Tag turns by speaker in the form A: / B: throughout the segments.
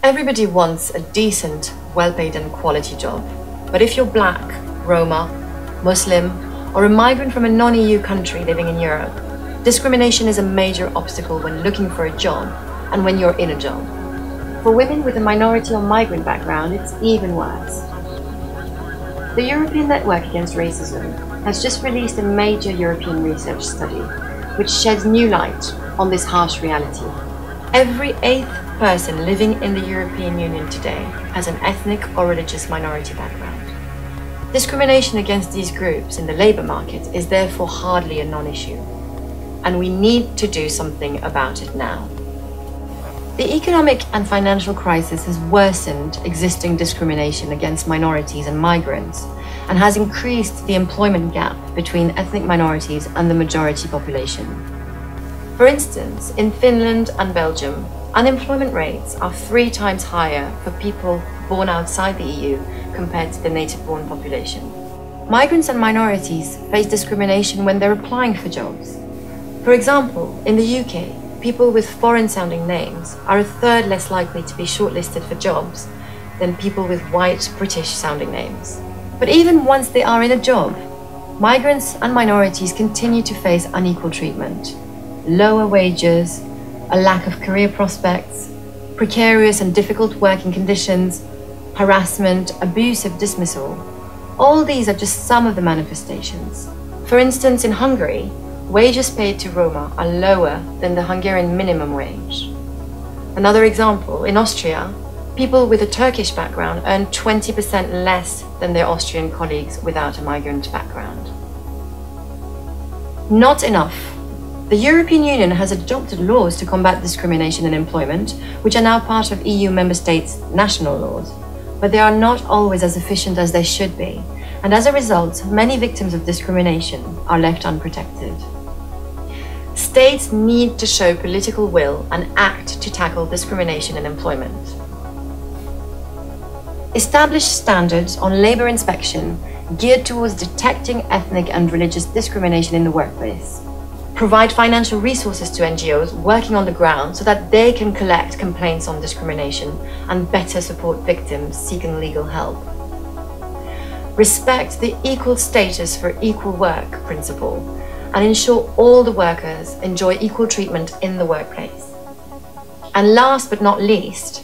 A: Everybody wants a decent, well-paid and quality job. But if you're Black, Roma, Muslim, or a migrant from a non-EU country living in Europe, discrimination is a major obstacle when looking for a job and when you're in a job. For women with a minority or migrant background, it's even worse. The European Network Against Racism has just released a major European research study which sheds new light on this harsh reality. Every 8th person living in the European Union today has an ethnic or religious minority background. Discrimination against these groups in the labour market is therefore hardly a non-issue, and we need to do something about it now. The economic and financial crisis has worsened existing discrimination against minorities and migrants and has increased the employment gap between ethnic minorities and the majority population. For instance, in Finland and Belgium, unemployment rates are 3 times higher for people born outside the EU compared to the native-born population. Migrants and minorities face discrimination when they're applying for jobs. For example, in the UK, people with foreign-sounding names are a third less likely to be shortlisted for jobs than people with white, British-sounding names. But even once they are in a job, migrants and minorities continue to face unequal treatment. Lower wages, a lack of career prospects, precarious and difficult working conditions, harassment, abusive dismissal. All these are just some of the manifestations. For instance, in Hungary, wages paid to Roma are lower than the Hungarian minimum wage. Another example, in Austria, people with a Turkish background earn 20% less than their Austrian colleagues without a migrant background. Not enough. The European Union has adopted laws to combat discrimination in employment, which are now part of EU member states' national laws, but they are not always as efficient as they should be, and as a result, many victims of discrimination are left unprotected. States need to show political will and act to tackle discrimination in employment. Establish standards on labour inspection geared towards detecting ethnic and religious discrimination in the workplace. Provide financial resources to NGOs working on the ground so that they can collect complaints on discrimination and better support victims seeking legal help. Respect the equal status for equal work principle and ensure all the workers enjoy equal treatment in the workplace. And last but not least,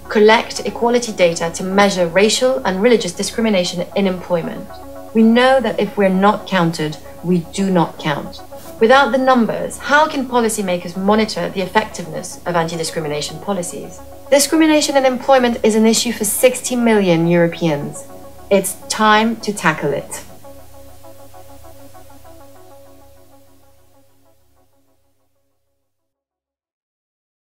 A: collect equality data to measure racial and religious discrimination in employment. We know that if we're not counted, we do not count. Without the numbers, how can policymakers monitor the effectiveness of anti-discrimination policies? Discrimination in employment is an issue for 60 million Europeans. It's time to tackle it.